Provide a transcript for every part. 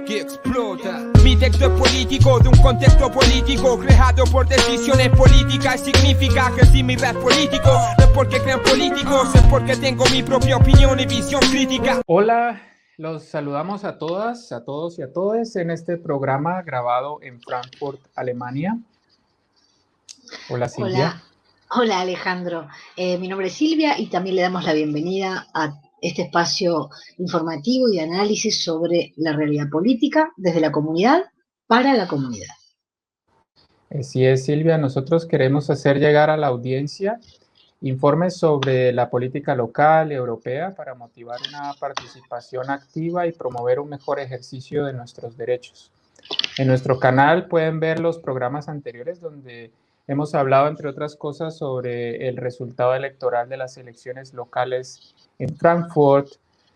que explota. Mi texto es político, de un contexto político creado por decisiones políticas. Significa que si mi rap político no es porque crean políticos, es porque tengo mi propia opinión y visión crítica. Hola, los saludamos a todas, a todos y a todes en este programa grabado en Frankfurt, Alemania. Hola, Silvia. Hola Alejandro, mi nombre es Silvia y también le damos la bienvenida a este espacio informativo y de análisis sobre la realidad política desde la comunidad para la comunidad. Así es, Silvia, nosotros queremos hacer llegar a la audiencia informes sobre la política local y europea para motivar una participación activa y promover un mejor ejercicio de nuestros derechos. En nuestro canal pueden ver los programas anteriores donde hemos hablado, entre otras cosas, sobre el resultado electoral de las elecciones locales en Frankfurt,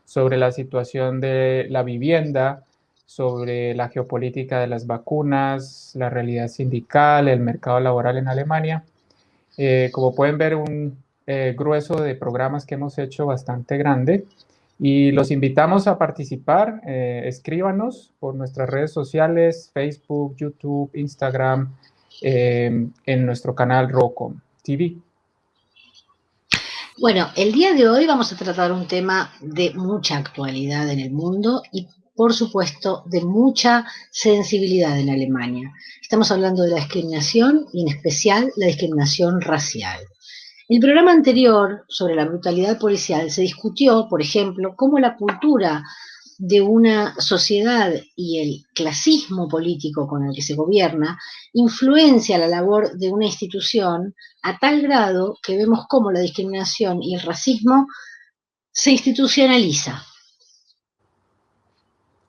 sobre la situación de la vivienda, sobre la geopolítica de las vacunas, la realidad sindical, el mercado laboral en Alemania. Como pueden ver, un grueso de programas que hemos hecho bastante grande. Y los invitamos a participar. Escríbanos por nuestras redes sociales, Facebook, YouTube, Instagram, en nuestro canal Rocom TV. Bueno, el día de hoy vamos a tratar un tema de mucha actualidad en el mundo y, por supuesto, de mucha sensibilidad en Alemania. Estamos hablando de la discriminación y, en especial, la discriminación racial. En el programa anterior sobre la brutalidad policial se discutió, por ejemplo, cómo la cultura de una sociedad y el clasismo político con el que se gobierna influencia la labor de una institución a tal grado que vemos cómo la discriminación y el racismo se institucionaliza.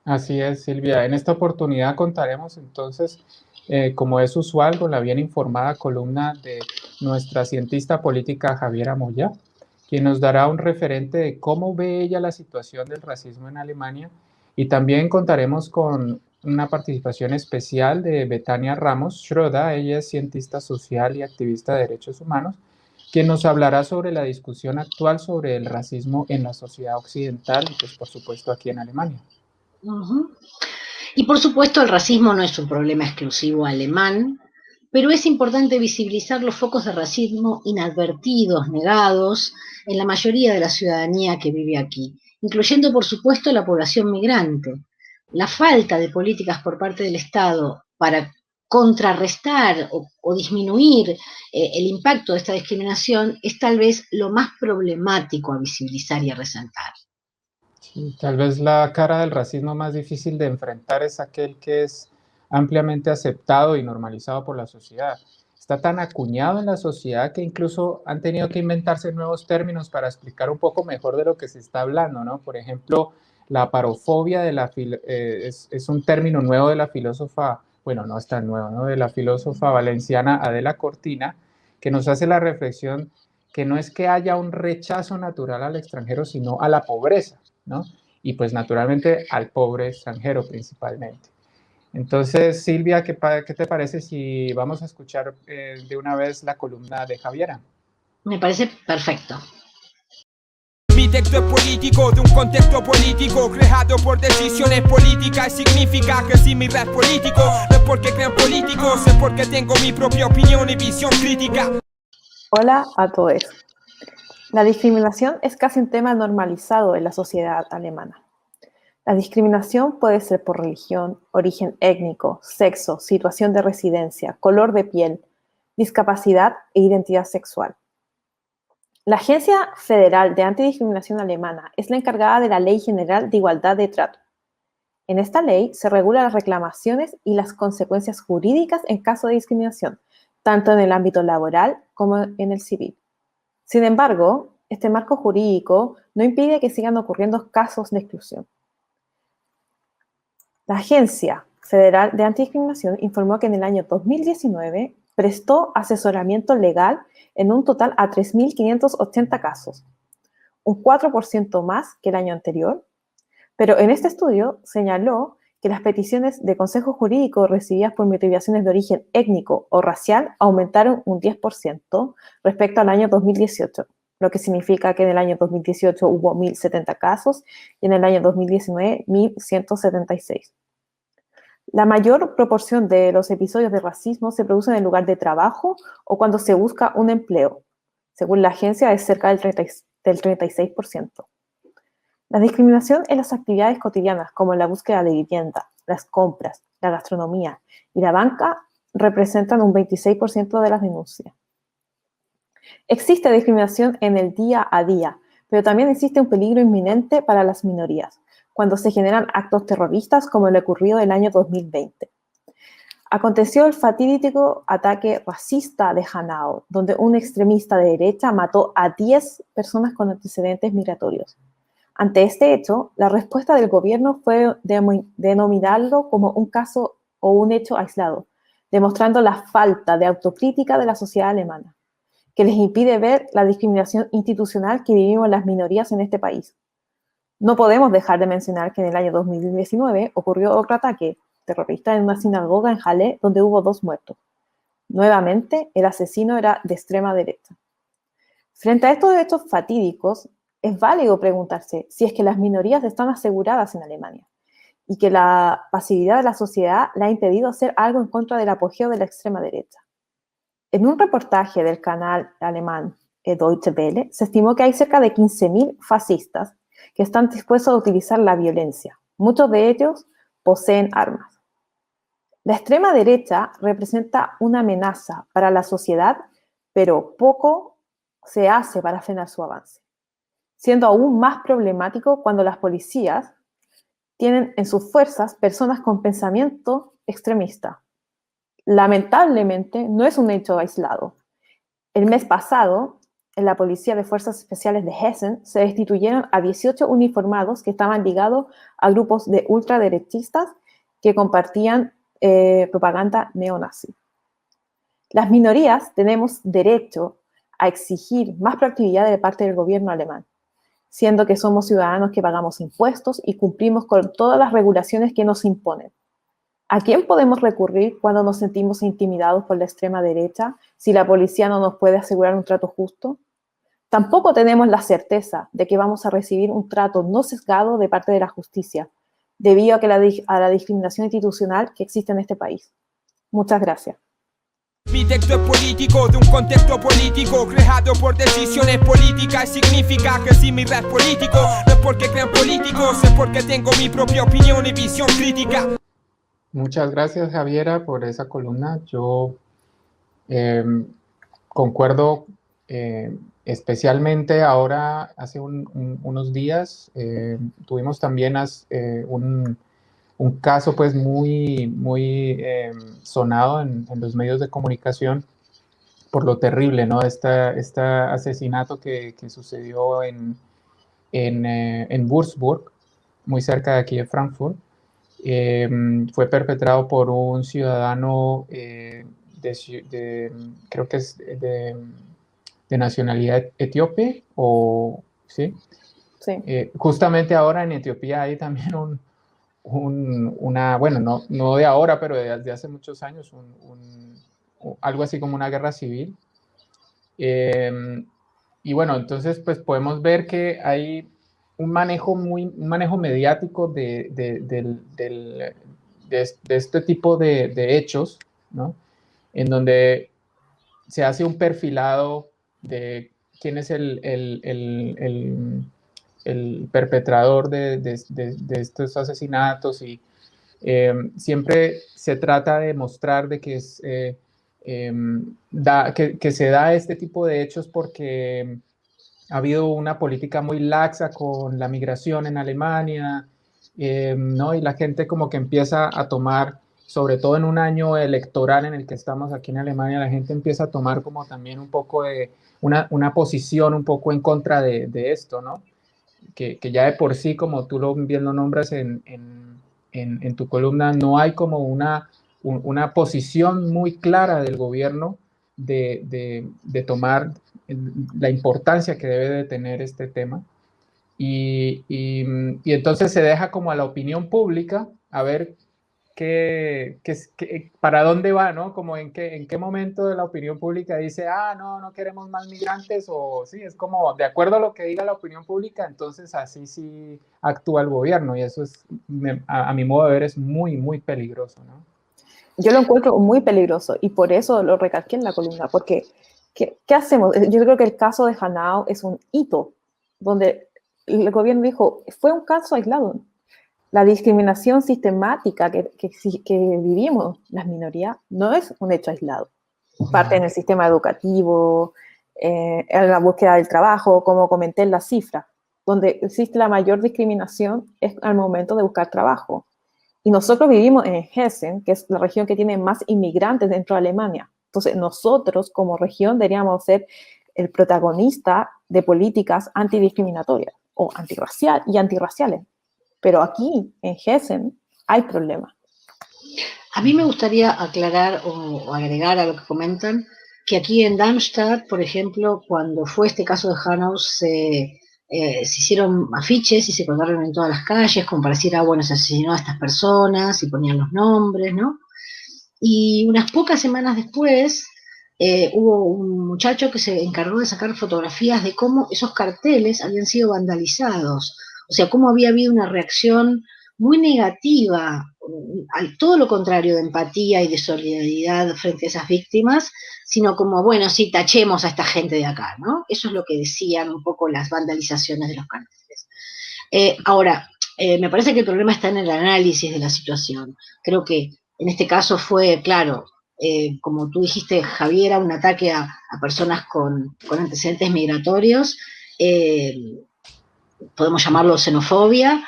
Así es, Silvia. En esta oportunidad contaremos entonces, como es usual, con la bien informada columna de nuestra cientista política Javiera Moya, quien nos dará un referente de cómo ve ella la situación del racismo en Alemania, y también contaremos con una participación especial de Betania Ramos Schroeder. Ella es cientista social y activista de derechos humanos, quien nos hablará sobre la discusión actual sobre el racismo en la sociedad occidental y, pues, por supuesto, aquí en Alemania. Y por supuesto el racismo no es un problema exclusivo alemán, pero es importante visibilizar los focos de racismo inadvertidos, negados, en la mayoría de la ciudadanía que vive aquí, incluyendo por supuesto la población migrante. La falta de políticas por parte del Estado para contrarrestar o disminuir el impacto de esta discriminación es tal vez lo más problemático a visibilizar y a resaltar. Sí, tal vez la cara del racismo más difícil de enfrentar es aquel que es ampliamente aceptado y normalizado por la sociedad. Está tan acuñado en la sociedad que incluso han tenido que inventarse nuevos términos para explicar un poco mejor de lo que se está hablando, ¿no? Por ejemplo, la aparofobia es un término nuevo de la filósofa, bueno, no es tan nuevo, ¿no? De la filósofa valenciana Adela Cortina, que nos hace la reflexión que no es que haya un rechazo natural al extranjero, sino a la pobreza, ¿no? Y pues naturalmente al pobre extranjero principalmente. Entonces, Silvia, ¿qué te parece si vamos a escuchar de una vez la columna de Javiera? Me parece perfecto. Mi texto es político, de un contexto político creado por decisiones políticas. Significa que si mi rap político no es porque crean políticos, es porque tengo mi propia opinión y visión crítica. Hola a todos. La discriminación es casi un tema normalizado en la sociedad alemana. La discriminación puede ser por religión, origen étnico, sexo, situación de residencia, color de piel, discapacidad e identidad sexual. La Agencia Federal de Antidiscriminación Alemana es la encargada de la Ley General de Igualdad de Trato. En esta ley se regulan las reclamaciones y las consecuencias jurídicas en caso de discriminación, tanto en el ámbito laboral como en el civil. Sin embargo, este marco jurídico no impide que sigan ocurriendo casos de exclusión. La Agencia Federal de Antidiscriminación informó que en el año 2019 prestó asesoramiento legal en un total a 3.580 casos, un 4% más que el año anterior, pero en este estudio señaló que las peticiones de consejo jurídico recibidas por motivaciones de origen étnico o racial aumentaron un 10% respecto al año 2018, lo que significa que en el año 2018 hubo 1.070 casos y en el año 2019 1.176. La mayor proporción de los episodios de racismo se producen en el lugar de trabajo o cuando se busca un empleo. Según la agencia, es cerca del 36%. La discriminación en las actividades cotidianas, como la búsqueda de vivienda, las compras, la gastronomía y la banca, representan un 26% de las denuncias. Existe discriminación en el día a día, pero también existe un peligro inminente para las minorías, cuando se generan actos terroristas como el ocurrido en el año 2020. Aconteció el fatídico ataque racista de Hanau, donde un extremista de derecha mató a 10 personas con antecedentes migratorios. Ante este hecho, la respuesta del gobierno fue denominarlo como un caso o un hecho aislado, demostrando la falta de autocrítica de la sociedad alemana, que les impide ver la discriminación institucional que vivimos las minorías en este país. No podemos dejar de mencionar que en el año 2019 ocurrió otro ataque terrorista en una sinagoga en Halle, donde hubo 2 muertos. Nuevamente, el asesino era de extrema derecha. Frente a estos hechos fatídicos, es válido preguntarse si es que las minorías están aseguradas en Alemania y que la pasividad de la sociedad le ha impedido hacer algo en contra del apogeo de la extrema derecha. En un reportaje del canal alemán Deutsche Welle, se estimó que hay cerca de 15.000 fascistas que están dispuestos a utilizar la violencia. Muchos de ellos poseen armas. La extrema derecha representa una amenaza para la sociedad, pero poco se hace para frenar su avance, siendo aún más problemático cuando las policías tienen en sus fuerzas personas con pensamiento extremista. Lamentablemente, no es un hecho aislado. El mes pasado, en la Policía de Fuerzas Especiales de Hessen se destituyeron a 18 uniformados que estaban ligados a grupos de ultraderechistas que compartían propaganda neonazi. Las minorías tenemos derecho a exigir más proactividad de parte del gobierno alemán, siendo que somos ciudadanos que pagamos impuestos y cumplimos con todas las regulaciones que nos imponen. ¿A quién podemos recurrir cuando nos sentimos intimidados por la extrema derecha si la policía no nos puede asegurar un trato justo? Tampoco tenemos la certeza de que vamos a recibir un trato no sesgado de parte de la justicia, debido a la discriminación institucional que existe en este país. Muchas gracias. Mi texto es político, de un contexto político creado por decisiones políticas. Significa que si mi rap es político, no es porque crean políticos, es porque tengo mi propia opinión y visión crítica. Muchas gracias, Javiera, por esa columna. Yo concuerdo especialmente ahora, hace unos días, tuvimos también un caso pues muy sonado en los medios de comunicación por lo terrible, ¿no? Este asesinato que sucedió en Würzburg, muy cerca de aquí de Frankfurt. Fue perpetrado por un ciudadano creo que es de nacionalidad etíope, ¿sí? Sí. Justamente ahora en Etiopía hay también bueno, no de ahora, pero desde hace muchos años, algo así como una guerra civil. Y bueno, entonces pues podemos ver que hay un manejo mediático de este tipo de hechos, ¿no? En donde se hace un perfilado de quién es el perpetrador de estos asesinatos y siempre se trata de mostrar de que que se da este tipo de hechos porque ha habido una política muy laxa con la migración en Alemania, ¿no? Y la gente como que empieza a tomar, sobre todo en un año electoral en el que estamos aquí en Alemania, la gente empieza a tomar como también un poco de una posición un poco en contra de esto, ¿no? Que ya de por sí, como tú bien lo nombras en tu columna, no hay como una posición muy clara del gobierno de tomar la importancia que debe de tener este tema. Y entonces se deja como a la opinión pública a ver para dónde va, ¿no? Como en qué momento de la opinión pública dice, no queremos más migrantes, o sí, es como, de acuerdo a lo que diga la opinión pública, entonces así sí actúa el gobierno, y eso es, a mi modo de ver, es muy, muy peligroso, ¿no? Yo lo encuentro muy peligroso y por eso lo recalqué en la columna, porque ¿qué hacemos? Yo creo que el caso de Hanao es un hito, donde el gobierno dijo, fue un caso aislado. La discriminación sistemática que vivimos las minorías no es un hecho aislado. Parte en el sistema educativo, en la búsqueda del trabajo, como comenté en la cifra, donde existe la mayor discriminación es al momento de buscar trabajo. Y nosotros vivimos en Hessen, que es la región que tiene más inmigrantes dentro de Alemania. Entonces, nosotros como región deberíamos ser el protagonista de políticas antidiscriminatorias o antirraciales. Pero aquí, en Hessen, hay problemas. A mí me gustaría aclarar o agregar a lo que comentan, que aquí en Darmstadt, por ejemplo, cuando fue este caso de Hanau, se hicieron afiches y se colgaron en todas las calles como para decir, bueno, se asesinó a estas personas, y ponían los nombres, ¿no? Y unas pocas semanas después hubo un muchacho que se encargó de sacar fotografías de cómo esos carteles habían sido vandalizados, o sea, cómo había habido una reacción muy negativa, todo lo contrario de empatía y de solidaridad frente a esas víctimas, sino como, bueno, sí, tachemos a esta gente de acá, ¿no? Eso es lo que decían un poco las vandalizaciones de los carteles. Ahora, me parece que el problema está en el análisis de la situación. Creo que en este caso fue, claro, como tú dijiste, Javiera, un ataque a personas con antecedentes migratorios, podemos llamarlo xenofobia.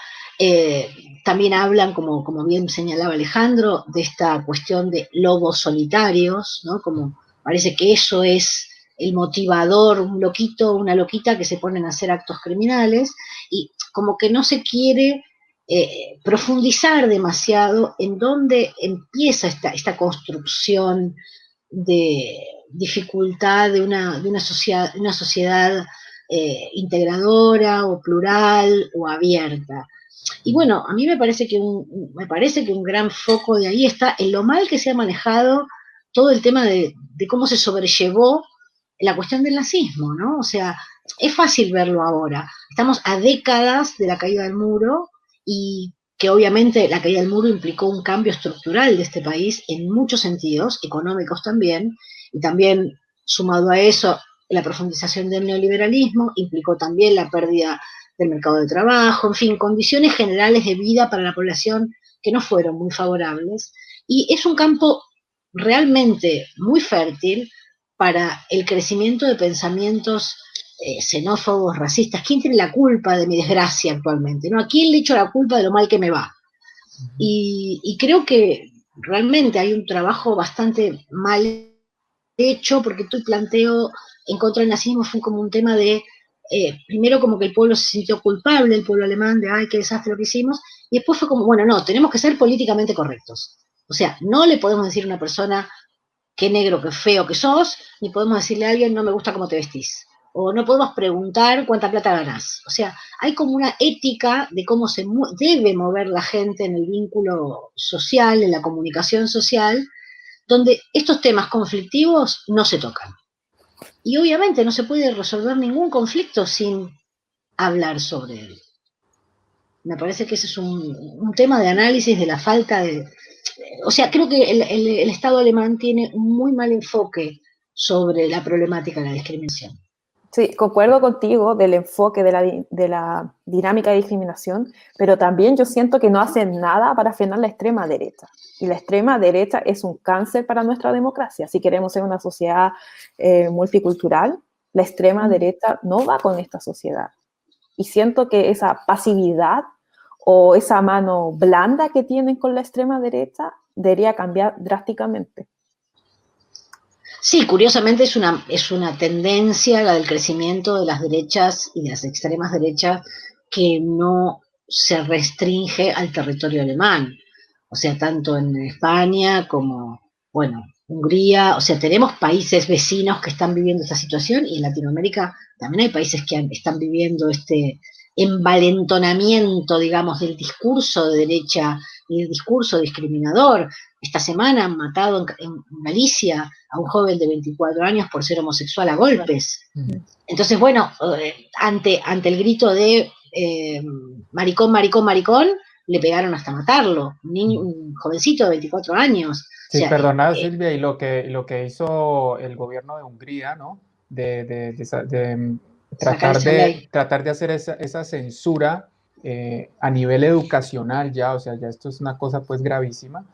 También hablan, como bien señalaba Alejandro, de esta cuestión de lobos solitarios, ¿no? Como parece que eso es el motivador, un loquito, una loquita que se ponen a hacer actos criminales, y como que no se quiere profundizar demasiado en dónde empieza esta construcción de dificultad de una sociedad integradora o plural o abierta. Y bueno, a mí me parece que un gran foco de ahí está en lo mal que se ha manejado todo el tema de cómo se sobrellevó la cuestión del nazismo, ¿no? O sea, es fácil verlo ahora. Estamos a décadas de la caída del muro, y que obviamente la caída del muro implicó un cambio estructural de este país en muchos sentidos, económicos también, y también sumado a eso la profundización del neoliberalismo, implicó también la pérdida del mercado de trabajo, en fin, condiciones generales de vida para la población que no fueron muy favorables, y es un campo realmente muy fértil para el crecimiento de pensamientos xenófobos, racistas. ¿Quién tiene la culpa de mi desgracia actualmente? ¿No? ¿A quién le echo la culpa de lo mal que me va? Y creo que realmente hay un trabajo bastante mal hecho, porque todo el planteo en contra del nazismo fue como un tema de, primero como que el pueblo se sintió culpable, el pueblo alemán, de ay, qué desastre lo que hicimos, y después fue como, bueno, no, tenemos que ser políticamente correctos. O sea, no le podemos decir a una persona qué negro, qué feo que sos, ni podemos decirle a alguien no me gusta cómo te vestís. O no podemos preguntar cuánta plata ganás. O sea, hay como una ética de cómo se debe mover la gente en el vínculo social, en la comunicación social, donde estos temas conflictivos no se tocan. Y obviamente no se puede resolver ningún conflicto sin hablar sobre él. Me parece que ese es un tema de análisis de la falta de... O sea, creo que el Estado alemán tiene un muy mal enfoque sobre la problemática de la discriminación. Sí, concuerdo contigo del enfoque de la dinámica de discriminación, pero también yo siento que no hacen nada para frenar la extrema derecha. Y la extrema derecha es un cáncer para nuestra democracia. Si queremos ser una sociedad multicultural, la extrema derecha no va con esta sociedad. Y siento que esa pasividad o esa mano blanda que tienen con la extrema derecha debería cambiar drásticamente. Sí, curiosamente es una tendencia la del crecimiento de las derechas y de las extremas derechas que no se restringe al territorio alemán. O sea, tanto en España como, bueno, Hungría, o sea, tenemos países vecinos que están viviendo esta situación, y en Latinoamérica también hay países que están viviendo este envalentonamiento, digamos, del discurso de derecha y el discurso discriminador. Esta semana han matado en Galicia a un joven de 24 años por ser homosexual a golpes. Entonces, bueno, ante el grito de maricón, maricón, maricón, le pegaron hasta matarlo. Un jovencito de 24 años. Sí, O sea, perdona, Silvia, y lo que hizo el gobierno de Hungría, ¿no? Tratar de hacer esa censura a nivel educacional ya, o sea, ya esto es una cosa pues gravísima,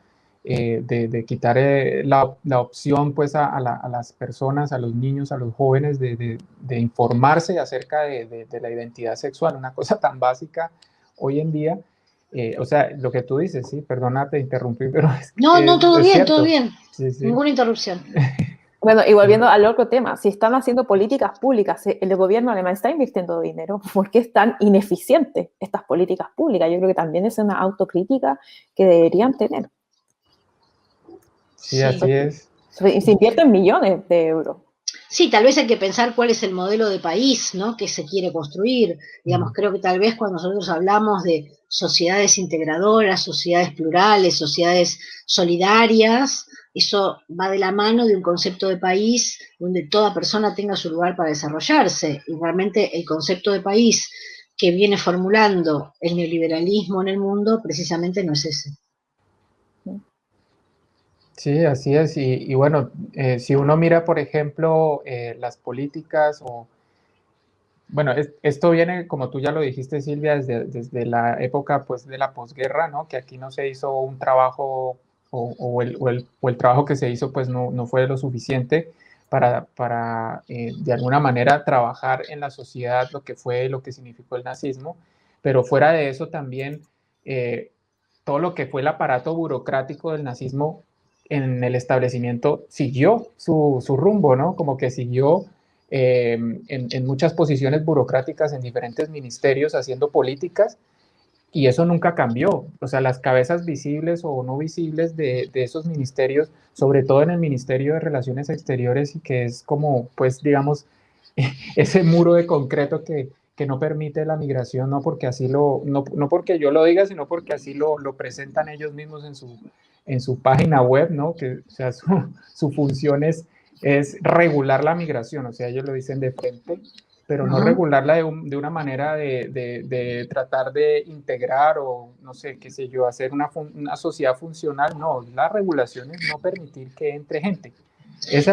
de quitar la opción pues a las personas, a los niños, a los jóvenes de informarse acerca de la identidad sexual, una cosa tan básica hoy en día. O sea, lo que tú dices, sí, perdona, te interrumpí, pero no, todo es bien, cierto. todo bien. Sí, sí. Ninguna interrupción. Bueno, y volviendo al otro tema, si están haciendo políticas públicas, el gobierno alemán está invirtiendo dinero, ¿por qué es tan ineficiente estas políticas públicas? Yo creo que también es una autocrítica que deberían tener. Sí, así es. Se invierten millones de euros. Sí, tal vez hay que pensar cuál es el modelo de país, ¿no?, que se quiere construir. Digamos, creo que tal vez cuando nosotros hablamos de sociedades integradoras, sociedades plurales, sociedades solidarias, eso va de la mano de un concepto de país donde toda persona tenga su lugar para desarrollarse. Y realmente el concepto de país que viene formulando el neoliberalismo en el mundo precisamente no es ese. Sí, así es. Y bueno, si uno mira, por ejemplo, las políticas bueno, esto viene, como tú ya lo dijiste, Silvia, desde la época pues, de la posguerra, ¿no? Que aquí no se hizo un trabajo o el trabajo que se hizo pues no fue lo suficiente para de alguna manera trabajar en la sociedad lo que significó el nazismo, pero fuera de eso también todo lo que fue el aparato burocrático del nazismo en el establecimiento siguió su rumbo, ¿no? Como que siguió en muchas posiciones burocráticas en diferentes ministerios haciendo políticas y eso nunca cambió. O sea, las cabezas visibles o no visibles de esos ministerios, sobre todo en el Ministerio de Relaciones Exteriores, y que es como, pues, digamos, ese muro de concreto que no permite la migración, no porque así no porque yo lo diga, sino porque así lo presentan ellos mismos en su página web, ¿no? Que, o sea, su función es regular la migración, o sea, ellos lo dicen de frente, pero no regularla de una manera de tratar de integrar o, no sé, qué sé yo, hacer una sociedad funcional. No, la regulación es no permitir que entre gente. Esa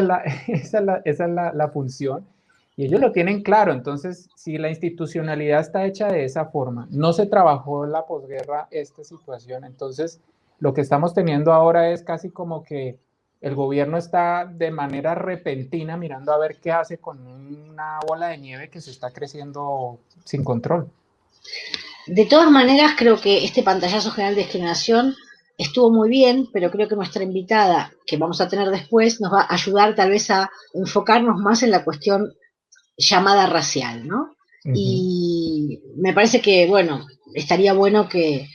es la función. Y ellos lo tienen claro. Entonces, si la institucionalidad está hecha de esa forma, no se trabajó en la posguerra esta situación, entonces lo que estamos teniendo ahora es casi como que el gobierno está de manera repentina mirando a ver qué hace con una bola de nieve que se está creciendo sin control. De todas maneras, creo que este pantallazo general de discriminación estuvo muy bien, pero creo que nuestra invitada, que vamos a tener después, nos va a ayudar tal vez a enfocarnos más en la cuestión llamada racial, ¿no? Y me parece que, bueno, estaría bueno que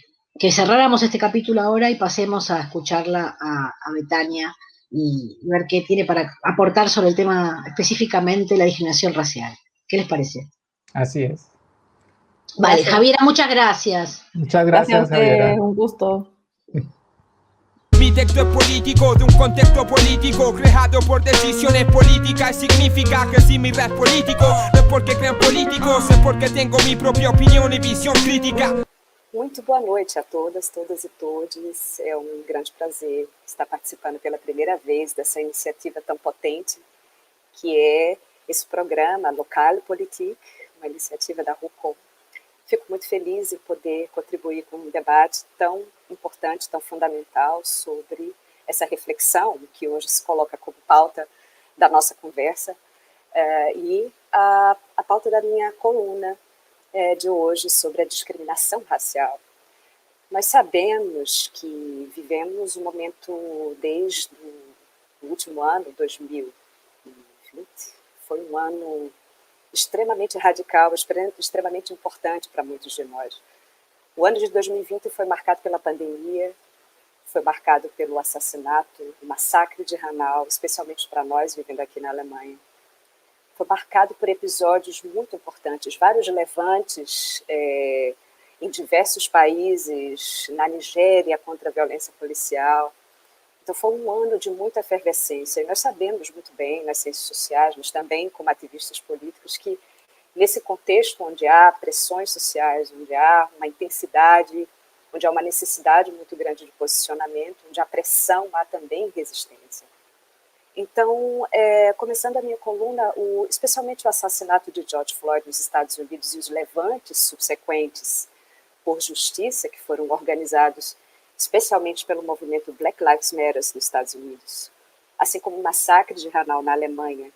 cerráramos este capítulo ahora y pasemos a escucharla a Betania y ver qué tiene para aportar sobre el tema específicamente la discriminación racial. ¿Qué les parece? Así es. Vale, Gracias. Javiera, muchas gracias. Muchas Gracias a gracias, Javiera. ustedes, un gusto. Mi texto es político, de un contexto político creado por decisiones políticas. Significa que si mi rap político no es porque crean políticos, es porque tengo mi propia opinión y visión crítica. Muito boa noite a todas e todos. É grande prazer estar participando pela primeira vez dessa iniciativa tão potente, que é esse programa Local Politique, uma iniciativa da RUCOM. Fico muito feliz em poder contribuir com um debate tão importante, tão fundamental sobre essa reflexão que hoje se coloca como pauta da nossa conversa e a pauta da minha coluna de hoje sobre a discriminação racial. Nós sabemos que vivemos um momento desde o último ano, 2020, foi um ano extremamente radical, extremamente importante para muitos de nós. O ano de 2020 foi marcado pela pandemia, foi marcado pelo assassinato, o massacre de Hanau, especialmente para nós vivendo aqui na Alemanha. Foi marcado por episódios muito importantes, vários levantes em diversos países, na Nigéria contra a violência policial. Então foi um ano de muita efervescência, e nós sabemos muito bem, nas ciências sociais, mas também como ativistas políticos, que nesse contexto onde há pressões sociais, onde há uma intensidade, onde há uma necessidade muito grande de posicionamento, onde há pressão, há também resistência. Então, começando a minha coluna, especialmente o assassinato de George Floyd nos Estados Unidos e os levantes subsequentes por justiça, que foram organizados especialmente pelo movimento Black Lives Matter nos Estados Unidos, assim como o massacre de Hanau na Alemanha,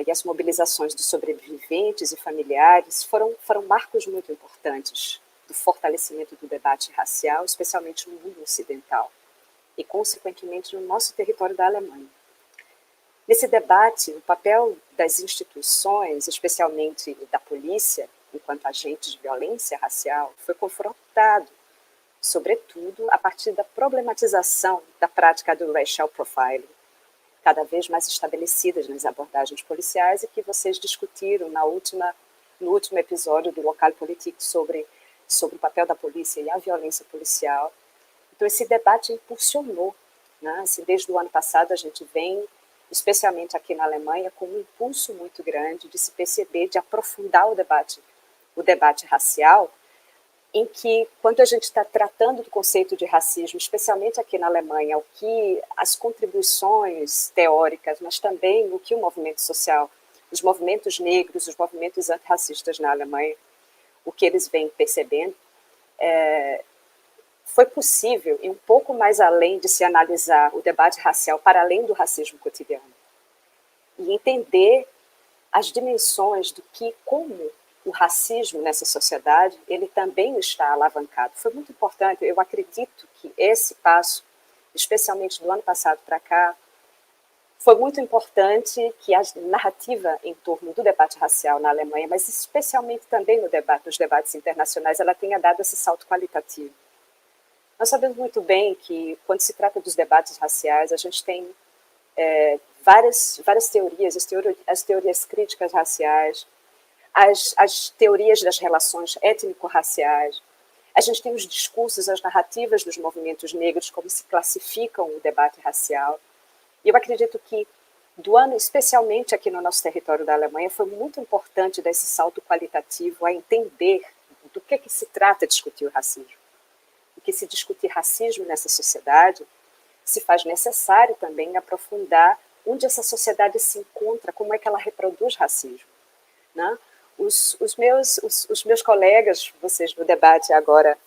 e as mobilizações dos sobreviventes e familiares foram marcos muito importantes do fortalecimento do debate racial, especialmente no mundo ocidental e, consequentemente, no nosso território da Alemanha. Nesse debate, o papel das instituições, especialmente da polícia, enquanto agente de violência racial, foi confrontado, sobretudo, a partir da problematização da prática do racial profiling, cada vez mais estabelecidas nas abordagens policiais e que vocês discutiram no último episódio do Local Politique sobre o papel da polícia e a violência policial. Então, esse debate impulsionou, né? Assim, desde o ano passado, a gente vem, especialmente aqui na Alemanha, com um impulso muito grande de se perceber, de aprofundar o debate racial, em que, quando a gente está tratando do conceito de racismo, especialmente aqui na Alemanha, o que as contribuições teóricas, mas também o que o movimento social, os movimentos negros, os movimentos antirracistas na Alemanha, o que eles vêm percebendo, foi possível ir um pouco mais além de se analisar o debate racial para além do racismo cotidiano e entender as dimensões do que, como o racismo nessa sociedade, ele também está alavancado. Foi muito importante, eu acredito que esse passo, especialmente do ano passado para cá, foi muito importante que a narrativa em torno do debate racial na Alemanha, mas especialmente também nos debates internacionais, ela tenha dado esse salto qualitativo. Nós sabemos muito bem que, quando se trata dos debates raciais, a gente tem várias teorias, as teorias críticas raciais, as teorias das relações étnico-raciais. A gente tem os discursos, as narrativas dos movimentos negros, como se classificam o debate racial. E eu acredito que, do ano, especialmente aqui no nosso território da Alemanha, foi muito importante dar esse salto qualitativo a entender do que se trata discutir o racismo. Porque se discutir racismo nessa sociedade, se faz necessário também aprofundar onde essa sociedade se encontra, como é que ela reproduz racismo, né? Os meus colegas, vocês no debate agora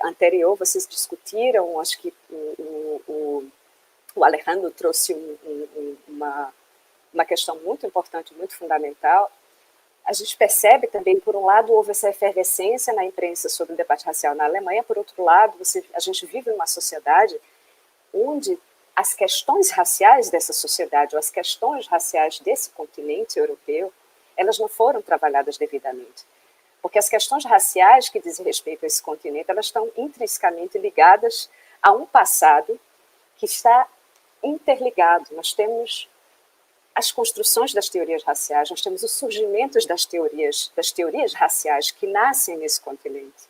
anterior, vocês discutiram, acho que o Alejandro trouxe uma questão muito importante, muito fundamental. A gente percebe também, por um lado, houve essa efervescência na imprensa sobre o debate racial na Alemanha, por outro lado, a gente vive numa sociedade onde as questões raciais dessa sociedade, ou as questões raciais desse continente europeu, elas não foram trabalhadas devidamente. Porque as questões raciais que dizem respeito a esse continente, elas estão intrinsecamente ligadas a um passado que está interligado. Nós temos as construções das teorias raciais, nós temos os surgimentos das teorias raciais que nascem nesse continente,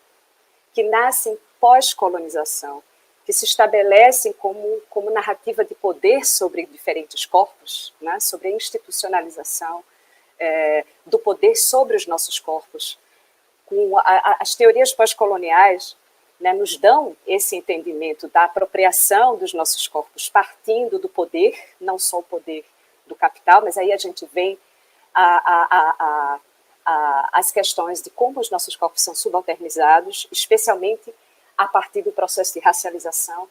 que nascem pós-colonização, que se estabelecem como narrativa de poder sobre diferentes corpos, né, sobre a institucionalização do poder sobre os nossos corpos. As teorias pós-coloniais, né, nos dão esse entendimento da apropriação dos nossos corpos, partindo do poder, não só o poder do capital, mas aí a gente vem as questões de como os nossos corpos são subalternizados, especialmente a partir do processo de racialização.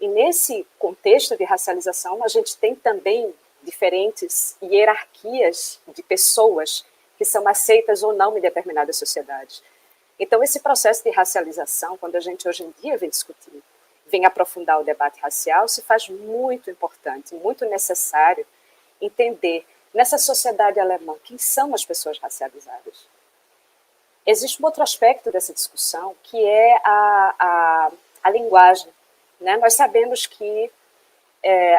E nesse contexto de racialização, a gente tem também diferentes hierarquias de pessoas que são aceitas ou não em determinadas sociedades. Então, esse processo de racialização, quando a gente hoje em dia vem discutir, vem aprofundar o debate racial, se faz muito importante, muito necessário entender, nessa sociedade alemã, quem são as pessoas racializadas. Existe um outro aspecto dessa discussão, que é a linguagem, né? Nós sabemos que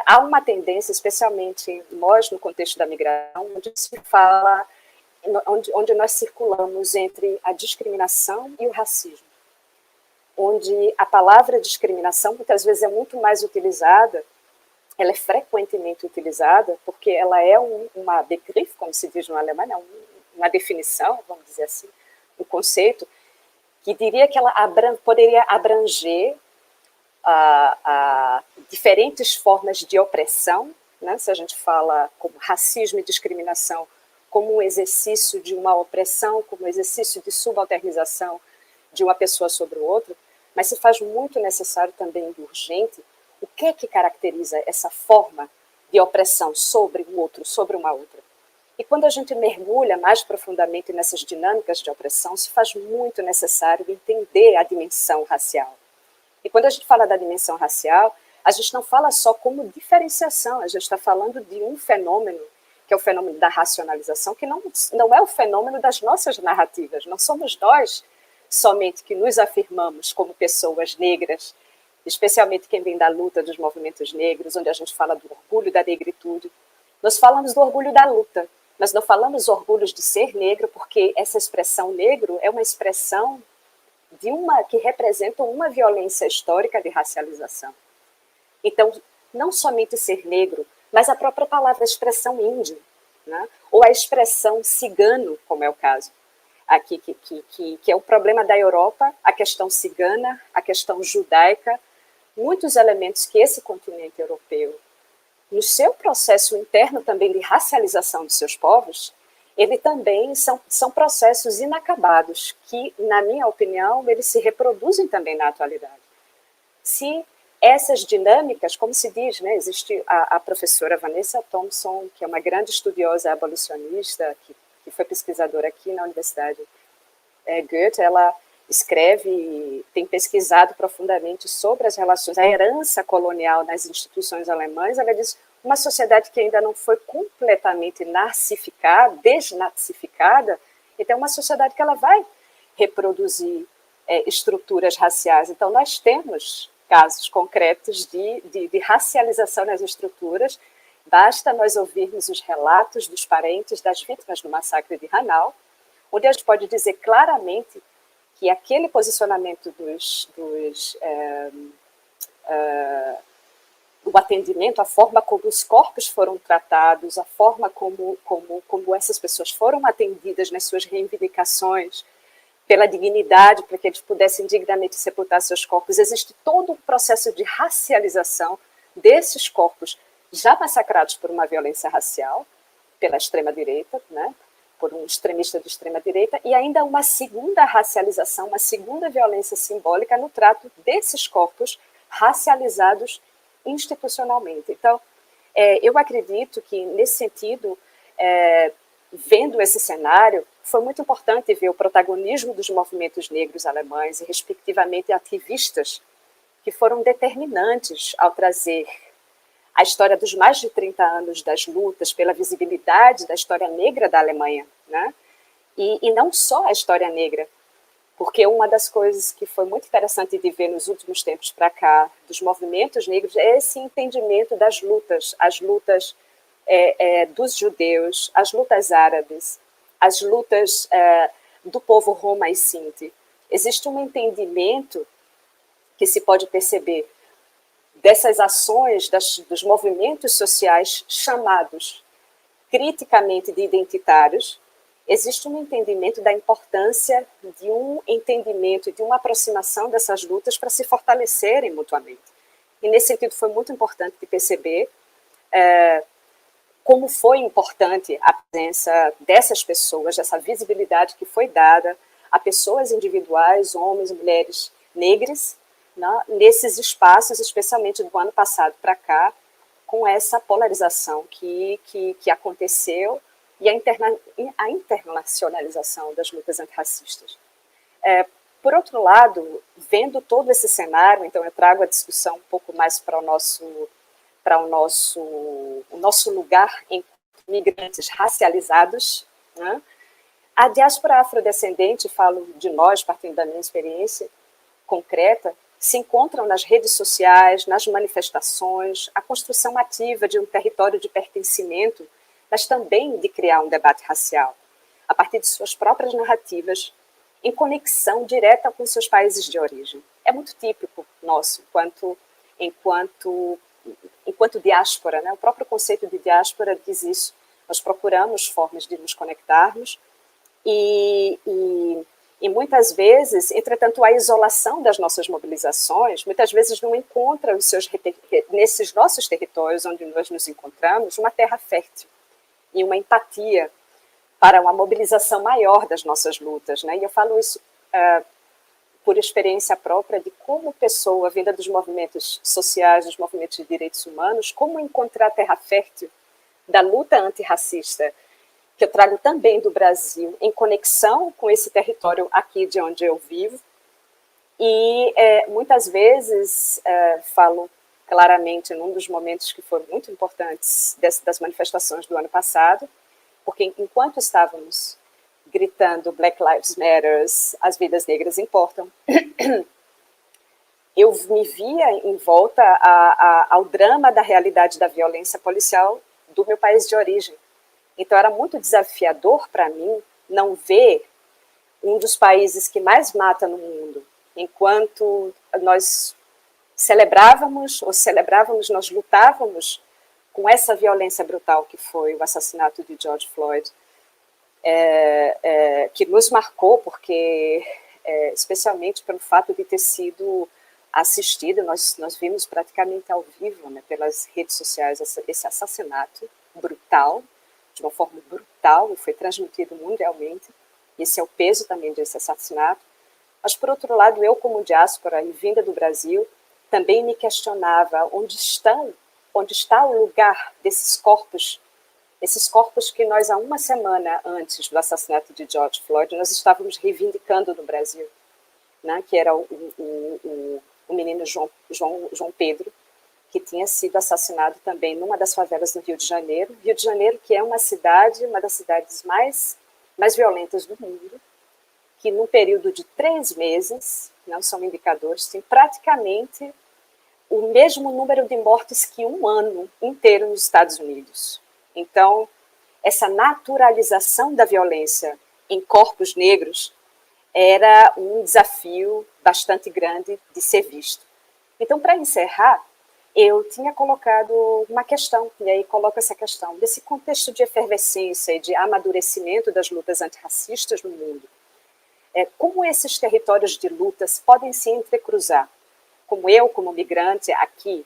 há uma tendência, especialmente nós, no contexto da migração, onde se fala onde nós circulamos entre a discriminação e o racismo, onde a palavra discriminação muitas vezes é muito mais utilizada, ela é frequentemente utilizada, porque ela é uma Begriff, como se diz no alemão, uma definição, vamos dizer assim, um conceito, que diria que ela poderia abranger diferentes formas de opressão, né? Se a gente fala como racismo e discriminação como um exercício de uma opressão, como um exercício de subalternização de uma pessoa sobre o outro, mas se faz muito necessário também e urgente o que é que caracteriza essa forma de opressão sobre o outro, sobre uma outra. E quando a gente mergulha mais profundamente nessas dinâmicas de opressão, se faz muito necessário entender a dimensão racial. E quando a gente fala da dimensão racial, a gente não fala só como diferenciação, a gente está falando de um fenômeno, que é o fenômeno da racionalização, que não é o fenômeno das nossas narrativas. Não somos nós somente que nos afirmamos como pessoas negras, especialmente quem vem da luta dos movimentos negros, onde a gente fala do orgulho da negritude. Nós falamos do orgulho da luta, mas não falamos orgulhos de ser negro, porque essa expressão negro é uma expressão que representa uma violência histórica de racialização. Então, não somente ser negro, mas a própria palavra, a expressão índio, né? Ou a expressão cigano, como é o caso aqui, que é o problema da Europa, a questão cigana, a questão judaica, muitos elementos que esse continente europeu, no seu processo interno também de racialização dos seus povos, ele também são processos inacabados, que, na minha opinião, eles se reproduzem também na atualidade. Se essas dinâmicas, como se diz, né, existe a professora Vanessa Thompson, que é uma grande estudiosa abolicionista, que foi pesquisadora aqui na Universidade Goethe, ela escreve, tem pesquisado profundamente sobre as relações, a herança colonial nas instituições alemãs. Ela diz uma sociedade que ainda não foi completamente narcificada, desnazificada, então é uma sociedade que ela vai reproduzir estruturas raciais. Então nós temos casos concretos de racialização nas estruturas. Basta nós ouvirmos os relatos dos parentes das vítimas do massacre de Hanau, onde a gente pode dizer claramente que aquele posicionamento do atendimento, a forma como os corpos foram tratados, a forma como essas pessoas foram atendidas nas suas reivindicações, pela dignidade, para que eles pudessem dignamente sepultar seus corpos. Existe todo um processo de racialização desses corpos já massacrados por uma violência racial, pela extrema-direita, né, por um extremista de extrema-direita, e ainda uma segunda racialização, uma segunda violência simbólica no trato desses corpos racializados institucionalmente. Então, eu acredito que, nesse sentido, vendo esse cenário, foi muito importante ver o protagonismo dos movimentos negros alemães e, respectivamente, ativistas que foram determinantes ao trazer a história dos mais de 30 anos das lutas pela visibilidade da história negra da Alemanha, né? E não só a história negra, porque uma das coisas que foi muito interessante de ver nos últimos tempos para cá, dos movimentos negros, é esse entendimento das lutas, as lutas dos judeus, as lutas árabes, as lutas do povo Roma e Sinti. Existe um entendimento que se pode perceber dessas ações dos movimentos sociais chamados criticamente de identitários. Existe um entendimento da importância de um entendimento, de uma aproximação dessas lutas para se fortalecerem mutuamente. E, nesse sentido, foi muito importante de perceber como foi importante a presença dessas pessoas, dessa visibilidade que foi dada a pessoas individuais, homens e mulheres negras, né, nesses espaços, especialmente do ano passado para cá, com essa polarização que aconteceu e a internacionalização das lutas antirracistas. Por outro lado, vendo todo esse cenário, então eu trago a discussão um pouco mais para o nosso lugar em migrantes racializados, né? A diáspora afrodescendente, falo de nós, partindo da minha experiência concreta, se encontram nas redes sociais, nas manifestações, a construção ativa de um território de pertencimento, mas também de criar um debate racial. a partir de suas próprias narrativas, em conexão direta com seus países de origem. É muito típico nosso, enquanto diáspora, né? O próprio conceito de diáspora diz isso. Nós procuramos formas de nos conectarmos e muitas vezes, entretanto, a isolação das nossas mobilizações, muitas vezes não encontra nesses nossos territórios onde nós nos encontramos, uma terra fértil e uma empatia para uma mobilização maior das nossas lutas, né? E eu falo isso por experiência própria de como pessoa vinda dos movimentos sociais, dos movimentos de direitos humanos, como encontrar terra fértil da luta antirracista, que eu trago também do Brasil, em conexão com esse território aqui de onde eu vivo. E muitas vezes falo claramente num dos momentos que foram muito importantes das manifestações do ano passado, porque enquanto estávamos gritando Black Lives Matter, as vidas negras importam, eu me via em volta ao drama da realidade da violência policial do meu país de origem. Então era muito desafiador para mim não ver um dos países que mais mata no mundo, enquanto nós nós lutávamos com essa violência brutal que foi o assassinato de George Floyd, que nos marcou, porque, especialmente pelo fato de ter sido assistida, nós vimos praticamente ao vivo, né, pelas redes sociais, esse assassinato brutal, de uma forma brutal, e foi transmitido mundialmente. Esse é o peso também desse assassinato. Mas, por outro lado, eu, como diáspora e vinda do Brasil, também me questionava onde está o lugar desses corpos, esses corpos que nós, há uma semana antes do assassinato de George Floyd, nós estávamos reivindicando no Brasil, né, que era o menino João Pedro, que tinha sido assassinado também numa das favelas no Rio de Janeiro. Rio de Janeiro, que é uma das cidades mais violentas do mundo, que num período de 3 meses, não são indicadores, tem praticamente o mesmo número de mortes que um ano inteiro nos Estados Unidos. Então, essa naturalização da violência em corpos negros era um desafio bastante grande de ser visto. Então, para encerrar, eu tinha colocado uma questão, e aí coloco essa questão, desse contexto de efervescência e de amadurecimento das lutas antirracistas no mundo. Como esses territórios de lutas podem se entrecruzar? Como eu, como migrante, aqui,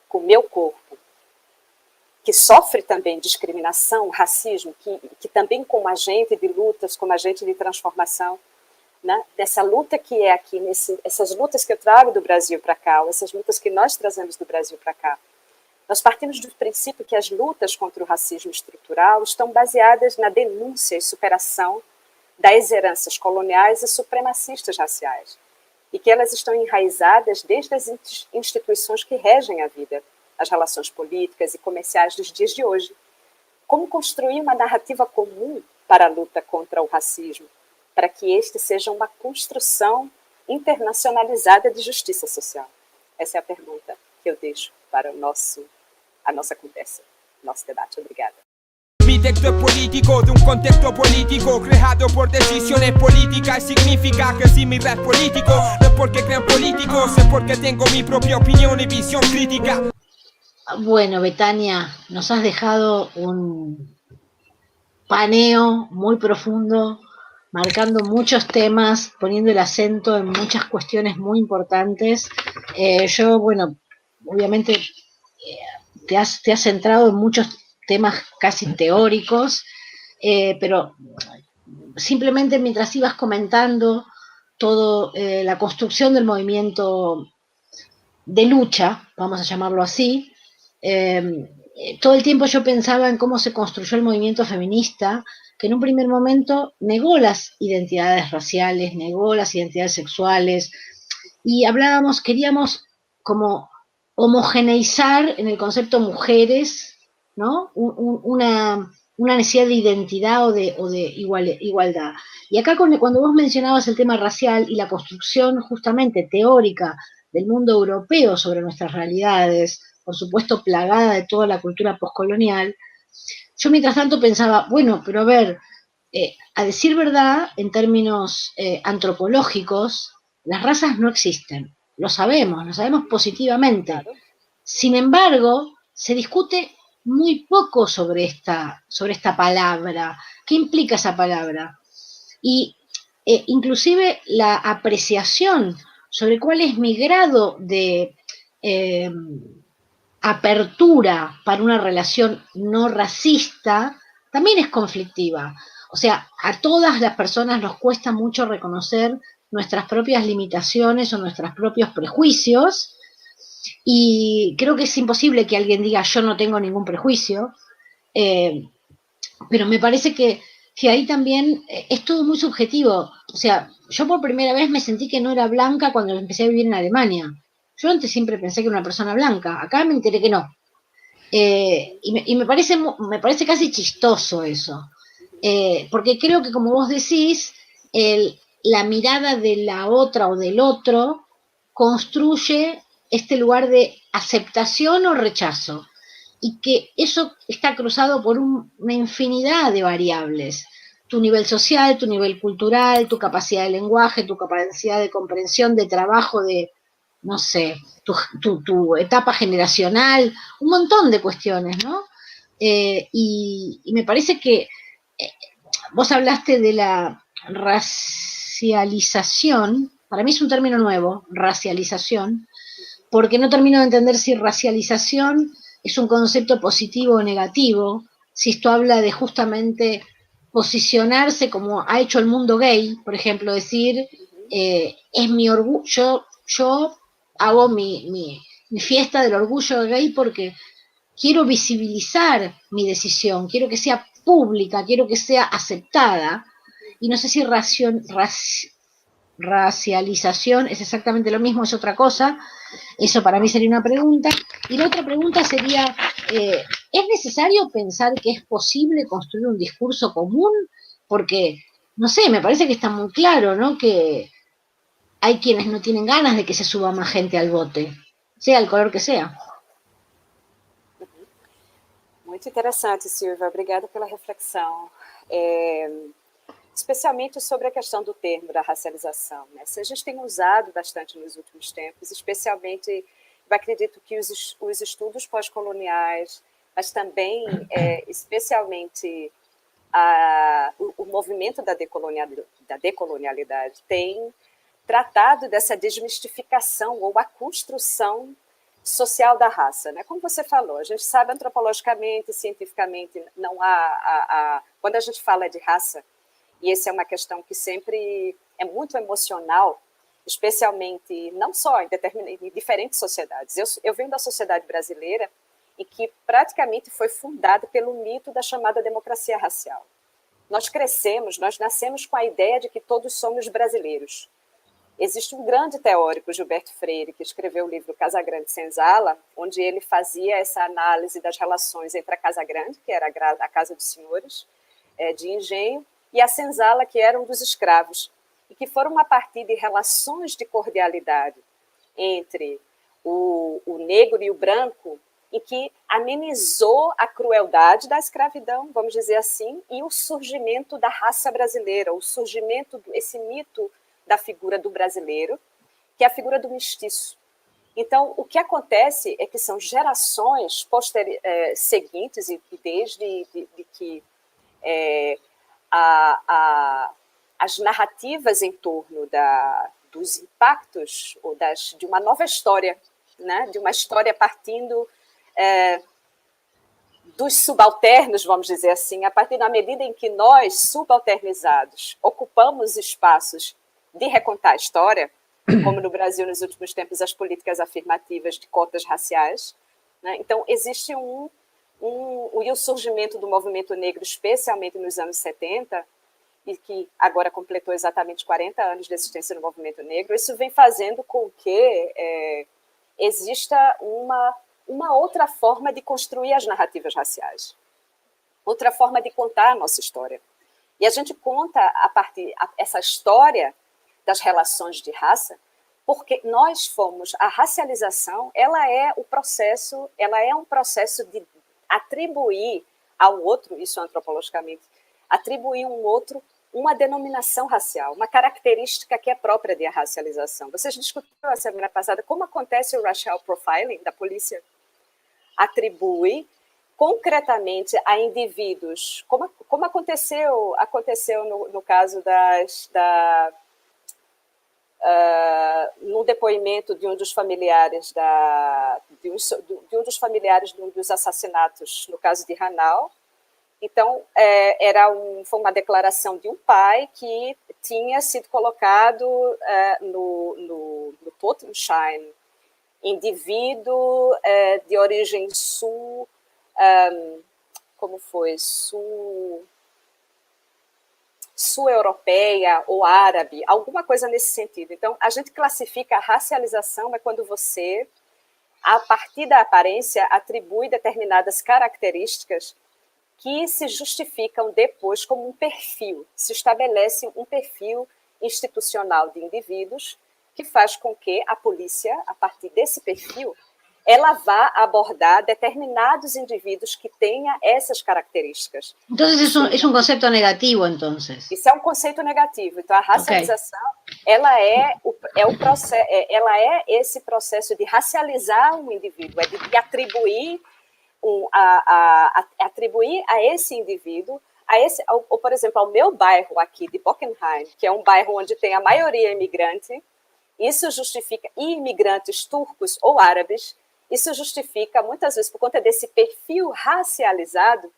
com o meu corpo, que sofre também discriminação, racismo, que também como agente de lutas, como agente de transformação, né, dessa luta que é aqui, essas lutas que eu trago do Brasil para cá, essas lutas que nós trazemos do Brasil para cá, nós partimos do princípio que as lutas contra o racismo estrutural estão baseadas na denúncia e superação das heranças coloniais e supremacistas raciais, e que elas estão enraizadas desde as instituições que regem a vida, as relações políticas e comerciais dos dias de hoje. Como construir uma narrativa comum para a luta contra o racismo, para que este seja uma construção internacionalizada de justiça social? Essa é a pergunta que eu deixo para a nossa conversa, nosso debate. Obrigada. Mi texto es político, de un contexto político creado por decisiones políticas. Significa que si mi rap es político, no es porque crean políticos, es porque tengo mi propia opinión y visión crítica. Bueno, Betania, nos has dejado un paneo muy profundo, marcando muchos temas, poniendo el acento en muchas cuestiones muy importantes. Yo, bueno, obviamente te has centrado en muchos temas casi teóricos, pero simplemente mientras ibas comentando toda la construcción del movimiento de lucha, vamos a llamarlo así, todo el tiempo yo pensaba en cómo se construyó el movimiento feminista, que en un primer momento negó las identidades raciales, negó las identidades sexuales, y queríamos como homogeneizar en el concepto mujeres, ¿no? Una necesidad de identidad o de igualdad. Y acá cuando vos mencionabas el tema racial y la construcción justamente teórica del mundo europeo sobre nuestras realidades, por supuesto plagada de toda la cultura postcolonial, yo mientras tanto pensaba, bueno, pero a ver, a decir verdad, en términos antropológicos, las razas no existen. Lo sabemos positivamente. Claro. Sin embargo, se discute muy poco sobre esta palabra. ¿Qué implica esa palabra? Y inclusive la apreciación sobre cuál es mi grado de apertura para una relación no racista también es conflictiva. O sea, a todas las personas nos cuesta mucho reconocer nuestras propias limitaciones o nuestros propios prejuicios, y creo que es imposible que alguien diga yo no tengo ningún prejuicio, pero me parece que ahí también es todo muy subjetivo. O sea, yo por primera vez me sentí que no era blanca cuando empecé a vivir en Alemania. Yo antes siempre pensé que era una persona blanca, acá me enteré que no. Y me parece casi chistoso eso, porque creo que, como vos decís, la mirada de la otra o del otro construye este lugar de aceptación o rechazo, y que eso está cruzado por una infinidad de variables. Tu nivel social, tu nivel cultural, tu capacidad de lenguaje, tu capacidad de comprensión, de trabajo, de, no sé, tu etapa generacional, un montón de cuestiones, ¿no? Y me parece que vos hablaste de la racialización, para mí es un término nuevo, racialización, porque no termino de entender si racialización es un concepto positivo o negativo, si esto habla de justamente posicionarse como ha hecho el mundo gay, por ejemplo, decir, es mi orgullo, yo hago mi fiesta del orgullo gay porque quiero visibilizar mi decisión, quiero que sea pública, quiero que sea aceptada, y no sé si racialización es exactamente lo mismo, es otra cosa. Eso para mí sería una pregunta. Y la otra pregunta sería, ¿es necesario pensar que es posible construir un discurso común? Porque, no sé, me parece que está muy claro, ¿no?, que hay quienes no tienen ganas de que se suba más gente al bote, sea el color que sea. Muito interessante, Silvia. Obrigada pela reflexão. Especialmente sobre a questão do termo da racialização, né? Se a gente tem usado bastante nos últimos tempos, especialmente, eu acredito que os estudos pós-coloniais, mas também, especialmente, o movimento da decolonialidade tem tratado dessa desmistificação ou a construção social da raça, né? Como você falou, a gente sabe antropologicamente, cientificamente, não há quando a gente fala de raça, e essa é uma questão que sempre é muito emocional, especialmente, não só em diferentes sociedades. Eu venho da sociedade brasileira, e que praticamente foi fundada pelo mito da chamada democracia racial. Nós nascemos com a ideia de que todos somos brasileiros. Existe um grande teórico, Gilberto Freire, que escreveu o livro Casagrande Senzala, onde ele fazia essa análise das relações entre a Casa Grande, que era a Casa dos Senhores, de engenho, e a senzala, que era um dos escravos, e que foram a partir de relações de cordialidade entre o negro e o branco, e que amenizou a crueldade da escravidão, vamos dizer assim, e o surgimento da raça brasileira, o surgimento desse mito da figura do brasileiro, que é a figura do mestiço. Então, o que acontece é que são gerações seguintes, e desde que as narrativas em torno dos impactos ou de uma nova história, né? De uma história partindo dos subalternos, vamos dizer assim, a partir da medida em que nós, subalternizados, ocupamos espaços de recontar a história, como no Brasil, nos últimos tempos, as políticas afirmativas de cotas raciais, né? Então, existe e o surgimento do movimento negro, especialmente nos anos 70, e que agora completou exatamente 40 anos de existência no movimento negro, isso vem fazendo com que exista uma outra forma de construir as narrativas raciais, outra forma de contar a nossa história. E a gente conta essa história das relações de raça, porque a racialização, ela é um processo de atribuir ao outro, isso antropologicamente, atribuir um outro uma denominação racial, uma característica que é própria da racialização. Vocês discutiram a semana passada como acontece o racial profiling da polícia? Atribui concretamente a indivíduos, como aconteceu no caso no depoimento de um dos familiares de um dos assassinatos, no caso de Hanau. Então, foi uma declaração de um pai que tinha sido colocado no Totenschein, indivíduo de origem sul, sul-europeia ou árabe, alguma coisa nesse sentido. Então, a gente classifica a racialização quando você, a partir da aparência, atribui determinadas características que se justificam depois como um perfil, se estabelece um perfil institucional de indivíduos que faz com que a polícia, a partir desse perfil, ela vá abordar determinados indivíduos que tenham essas características. Então, é um conceito negativo, então? Isso é um conceito negativo. Então, a racialização, ela é esse processo de racializar um indivíduo, é de atribuir atribuir a esse indivíduo, ou, por exemplo, ao meu bairro aqui de Bockenheim, que é um bairro onde tem a maioria imigrante, isso justifica, e imigrantes turcos ou árabes, isso justifica, muitas vezes, por conta desse perfil racializado,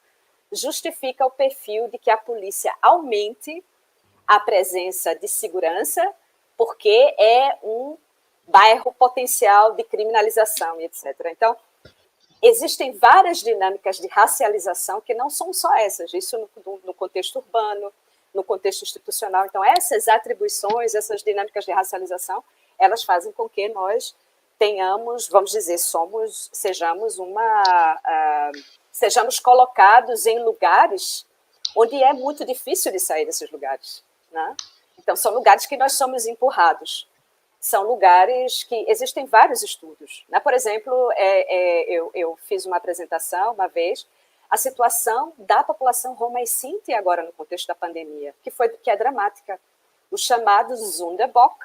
justifica o perfil de que a polícia aumente a presença de segurança, porque é um bairro potencial de criminalização, etc. Então, existem várias dinâmicas de racialização que não são só essas, isso no contexto urbano, no contexto institucional. Então, essas atribuições, essas dinâmicas de racialização, elas fazem com que nós tenhamos, vamos dizer, sejamos colocados em lugares onde é muito difícil de sair desses lugares, né? Então, são lugares que nós somos empurrados. São lugares que existem vários estudos, né? Por exemplo, eu fiz uma apresentação uma vez, a situação da população Roma e Sinti agora no contexto da pandemia, que é dramática, o chamado Zunderbock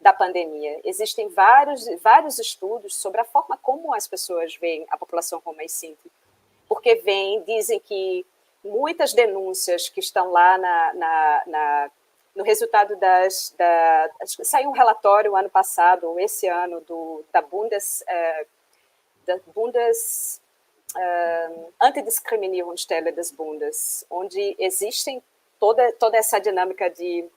da pandemia. Existem vários estudos sobre a forma como as pessoas veem a população Roma e Sinti, porque dizem que muitas denúncias que estão lá no resultado saiu um relatório ano passado, ou esse ano, da Antidiskriminierungsstelle des Bundes, onde existem toda essa dinâmica de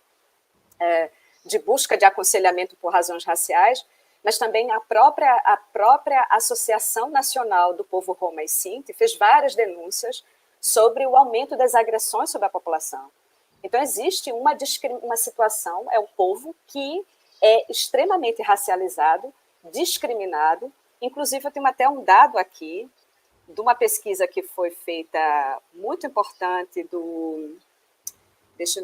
busca de aconselhamento por razões raciais, mas também a própria Associação Nacional do Povo Roma e Sinti fez várias denúncias sobre o aumento das agressões sobre a população. Então, existe uma situação, é um povo que é extremamente racializado, discriminado. Inclusive, eu tenho até um dado aqui de uma pesquisa que foi feita muito importante Deixa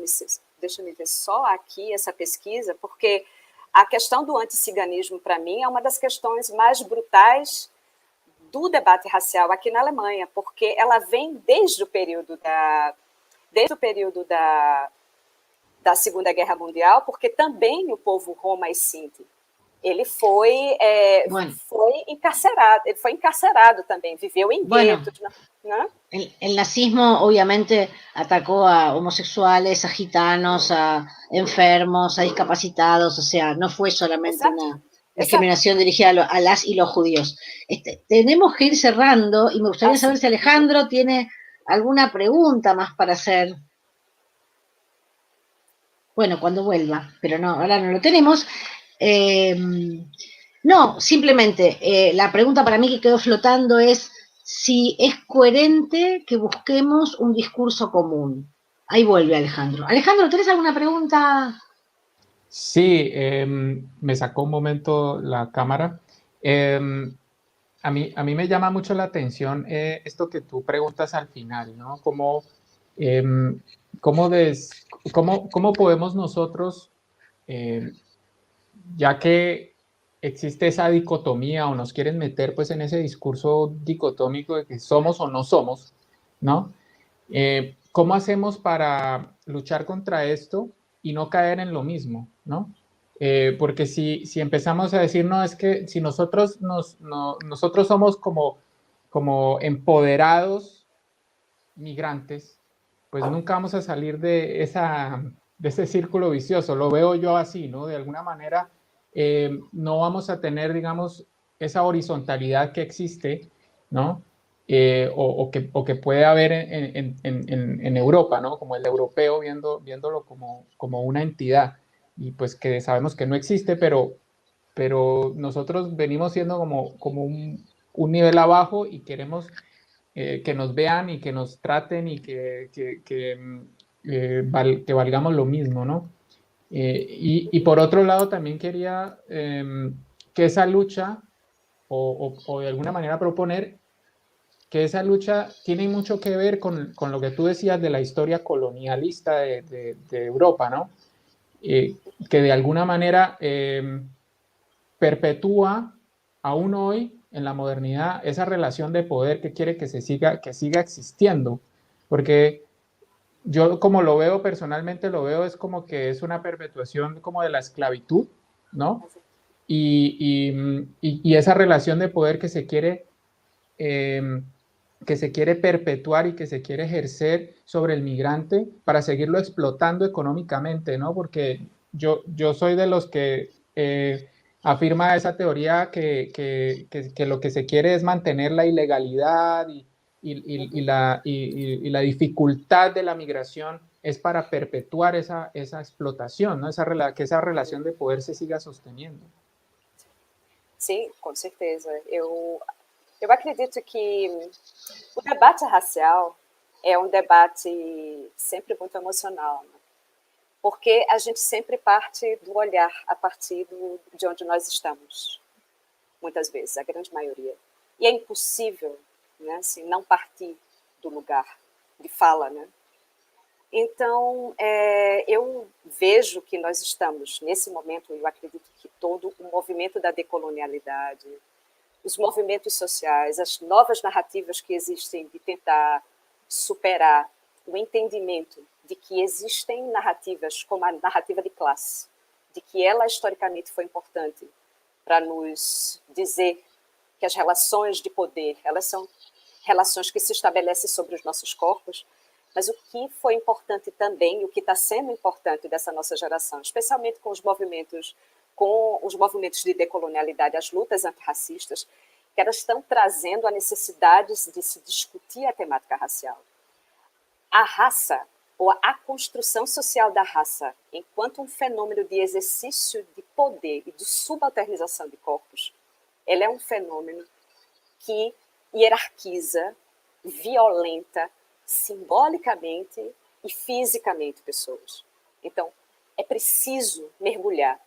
eu me ver só aqui essa pesquisa, porque a questão do anticiganismo, para mim, é uma das questões mais brutais do debate racial aqui na Alemanha, porque ela vem desde o período da Segunda Guerra Mundial, porque também o povo Roma e Sinti, ele foi encarcerado também, viveu em guetos, ¿no? El nazismo obviamente atacó a homosexuales, a gitanos, a enfermos, a discapacitados, o sea, no fue solamente una discriminación dirigida a las y los judíos. Tenemos que ir cerrando y me gustaría saber si Alejandro tiene alguna pregunta más para hacer. Bueno, cuando vuelva, pero no, ahora no lo tenemos. No, simplemente la pregunta para mí que quedó flotando es si es coherente que busquemos un discurso común. Ahí vuelve Alejandro. Alejandro, ¿tenés alguna pregunta? Sí, me sacó un momento la cámara. A mí me llama mucho la atención esto que tú preguntas al final, ¿no? ¿Cómo podemos nosotros, ya que existe esa dicotomía o nos quieren meter pues en ese discurso dicotómico de que somos o no somos, ¿no? ¿cómo hacemos para luchar contra esto y no caer en lo mismo, ¿no? Porque si empezamos a decir, no, es que si nosotros somos como empoderados migrantes, pues nunca vamos a salir de ese círculo vicioso. Lo veo yo así, ¿no? De alguna manera no vamos a tener, digamos, esa horizontalidad que existe, ¿no? O que puede haber en Europa, ¿no? Como el europeo viéndolo como una entidad, y pues que sabemos que no existe, pero nosotros venimos siendo como un nivel abajo y queremos que nos vean y que nos traten y que valgamos lo mismo, ¿no? Y por otro lado también quería que esa lucha, o de alguna manera proponer que esa lucha tiene mucho que ver con lo que tú decías de la historia colonialista de Europa, ¿no? Que de alguna manera perpetúa aún hoy en la modernidad esa relación de poder que quiere que siga existiendo, porque yo como lo veo personalmente, lo veo es como que es una perpetuación como de la esclavitud, ¿no? Y esa relación de poder que se quiere perpetuar y que se quiere ejercer sobre el migrante para seguirlo explotando económicamente, ¿no? Porque yo soy de los que afirma esa teoría que lo que se quiere es mantener la ilegalidad y la dificultad de la migración es para perpetuar esa explotación, ¿no? Que esa relación de poder se siga sosteniendo. Sim, com certeza. Eu acredito que o debate racial é um debate sempre muito emocional, né? Porque a gente sempre parte do olhar a partir de onde nós estamos, muitas vezes, a grande maioria. E é impossível, né, assim, não partir do lugar de fala, né? Então, eu vejo que nós estamos, nesse momento, eu acredito que todo o movimento da decolonialidade, os movimentos sociais, as novas narrativas que existem de tentar superar o entendimento de que existem narrativas como a narrativa de classe, de que ela historicamente foi importante para nos dizer que as relações de poder, elas são relações que se estabelecem sobre os nossos corpos, mas o que foi importante também, o que está sendo importante dessa nossa geração, especialmente com os movimentos de decolonialidade, as lutas antirracistas, que elas estão trazendo a necessidade de se discutir a temática racial. A raça, ou a construção social da raça, enquanto um fenômeno de exercício de poder e de subalternização de corpos, ela é um fenômeno que hierarquiza, violenta, simbolicamente e fisicamente pessoas. Então, é preciso mergulhar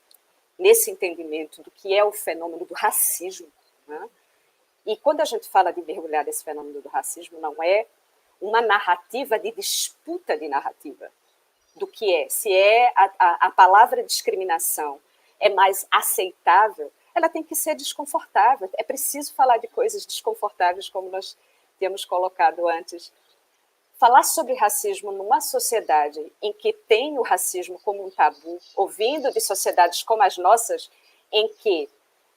nesse entendimento do que é o fenômeno do racismo, né? E quando a gente fala de mergulhar nesse fenômeno do racismo, não é uma narrativa de disputa de narrativa, do que é, se a palavra discriminação é mais aceitável, ela tem que ser desconfortável, é preciso falar de coisas desconfortáveis, como nós tínhamos colocado antes. Falar sobre racismo numa sociedade em que tem o racismo como um tabu, ouvindo de sociedades como as nossas, em que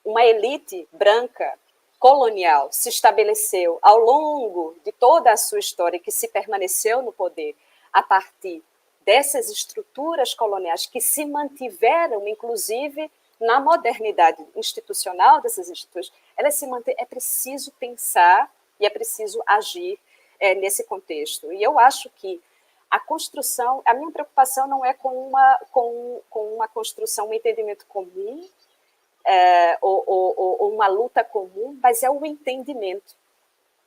uma elite branca colonial se estabeleceu ao longo de toda a sua história, que se permaneceu no poder a partir dessas estruturas coloniais que se mantiveram, inclusive, na modernidade institucional dessas instituições, elas se mantêm. É preciso pensar e é preciso agir nesse contexto. E eu acho que a construção, a minha preocupação não é com uma construção, um entendimento comum, ou uma luta comum, mas é o entendimento.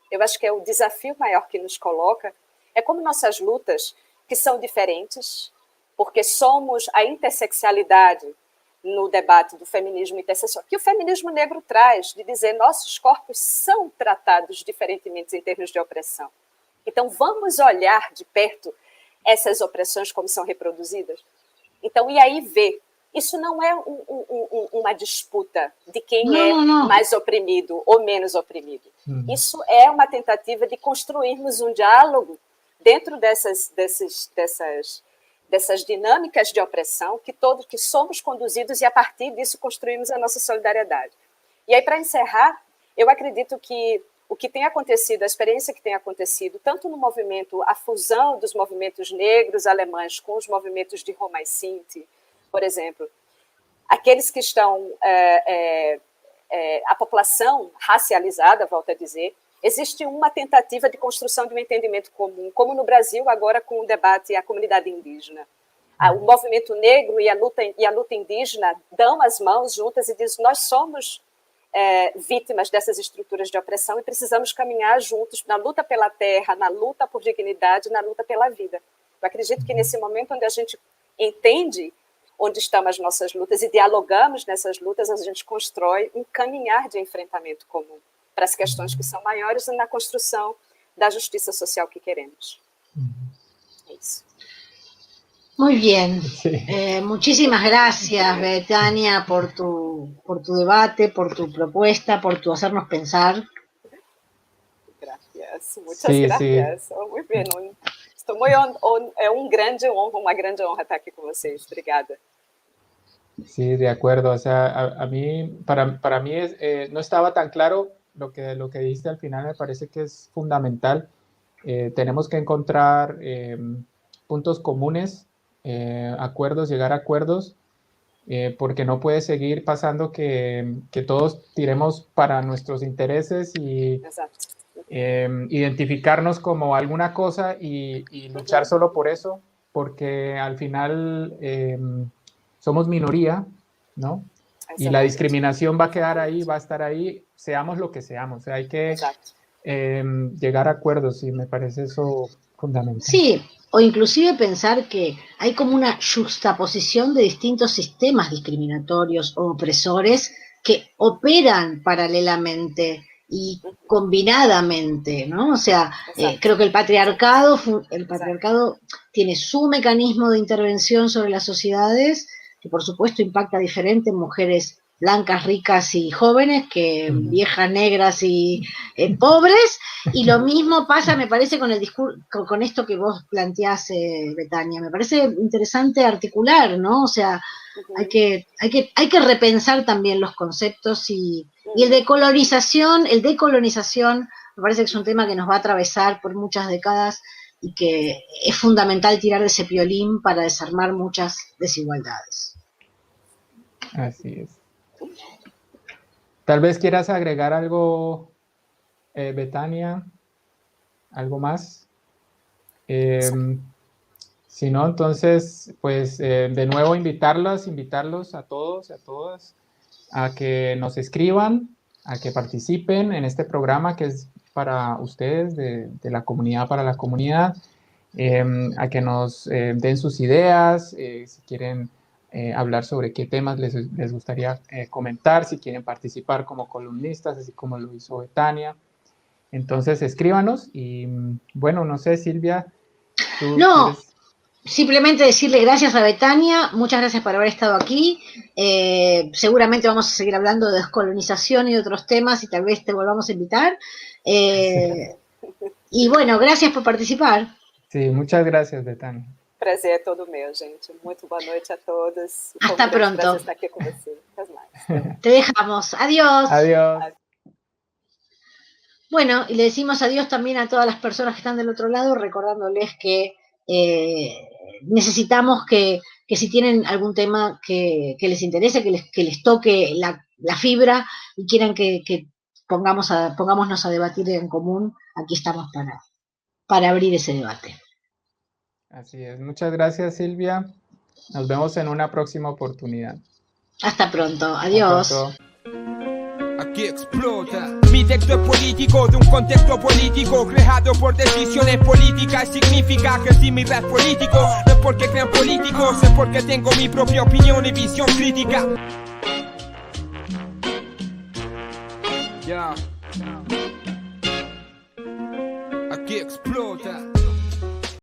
Eu acho que é o desafio maior que nos coloca, é como nossas lutas, que são diferentes, porque somos a intersexualidade no debate do feminismo intersexual, que o feminismo negro traz, de dizer nossos corpos são tratados diferentemente em termos de opressão. Então, vamos olhar de perto essas opressões como são reproduzidas. Então, e aí ver. Isso não é uma disputa de quem mais oprimido ou menos oprimido. Isso é uma tentativa de construirmos um diálogo dentro dessas dinâmicas de opressão que somos conduzidos e a partir disso construímos a nossa solidariedade. E aí, para encerrar, eu acredito que o que tem acontecido, a experiência que tem acontecido, tanto no movimento, a fusão dos movimentos negros alemães com os movimentos de Roma e Sinti, por exemplo, aqueles que estão, a população racializada, volto a dizer, existe uma tentativa de construção de um entendimento comum, como no Brasil, agora com o debate à comunidade indígena. O movimento negro e a luta indígena dão as mãos juntas e dizem, nós somos vítimas dessas estruturas de opressão e precisamos caminhar juntos na luta pela terra, na luta por dignidade, na luta pela vida. Eu acredito que nesse momento onde a gente entende onde estão as nossas lutas e dialogamos nessas lutas, a gente constrói um caminhar de enfrentamento comum para as questões que são maiores na construção da justiça social que queremos. É isso. Muy bien. Sí. Muchísimas gracias, Betania, por tu debate, por tu propuesta, por tu hacernos pensar. Gracias, muchas gracias. Sí. Muy bien. Estou muito uma grande honra estar aqui com vocês. Obrigada. Sí, de acuerdo. O sea, a mí, para mí no estaba tan claro lo que dijiste al final. Me parece que es fundamental. Tenemos que encontrar puntos comunes, acuerdos, llegar a acuerdos, porque no puede seguir pasando que todos tiremos para nuestros intereses y identificarnos como alguna cosa y luchar solo por eso, porque al final somos minoría, ¿no? Y la discriminación va a quedar ahí, va a estar ahí, seamos lo que seamos. O sea, hay que llegar a acuerdos y me parece eso fundamental. Sí, o inclusive pensar que hay como una juxtaposición de distintos sistemas discriminatorios o opresores que operan paralelamente y combinadamente, ¿no? O sea, creo que el patriarcado tiene su mecanismo de intervención sobre las sociedades, que por supuesto impacta diferente en mujeres blancas, ricas y jóvenes, que viejas, negras y pobres, y lo mismo pasa, me parece, con el discurso, con esto que vos planteás, Betania. Me parece interesante articular, ¿no? O sea, hay que repensar también los conceptos y el decolonización, me parece que es un tema que nos va a atravesar por muchas décadas y que es fundamental tirar de ese violín para desarmar muchas desigualdades. Así es. Tal vez quieras agregar algo, Betania, algo más. Si no, entonces, pues de nuevo invitarlos a todos y a todas a que nos escriban, a que participen en este programa que es para ustedes, de la comunidad para la comunidad, a que nos den sus ideas, si quieren hablar sobre qué temas les gustaría comentar, si quieren participar como columnistas, así como lo hizo Betania. Entonces, escríbanos y, bueno, no sé, Silvia, ¿tú quieres? Simplemente decirle gracias a Betania, muchas gracias por haber estado aquí. Seguramente vamos a seguir hablando de descolonización y de otros temas y tal vez te volvamos a invitar. Y bueno, gracias por participar. Sí, muchas gracias, Betania. Prazer é todo meu, gente. Muito boa noite a todos. Hasta pronto. Prazer estar aqui com você. Até mais. Te dejamos. Adiós. Adiós. Bueno, y le decimos adiós también a todas las personas que están del otro lado, recordándoles que necesitamos que si tienen algún tema que les interese, que les toque la fibra y quieran que pongámonos a debatir en común, aquí estamos para abrir ese debate. Así es. Muchas gracias, Silvia. Nos vemos en una próxima oportunidad. Hasta pronto. Adiós. Hasta pronto. Aquí explota. Mi texto es político, de un contexto político creado por decisiones políticas. Significa que si mi rap es político, no es porque crean políticos, es porque tengo mi propia opinión y visión crítica. Aquí explota.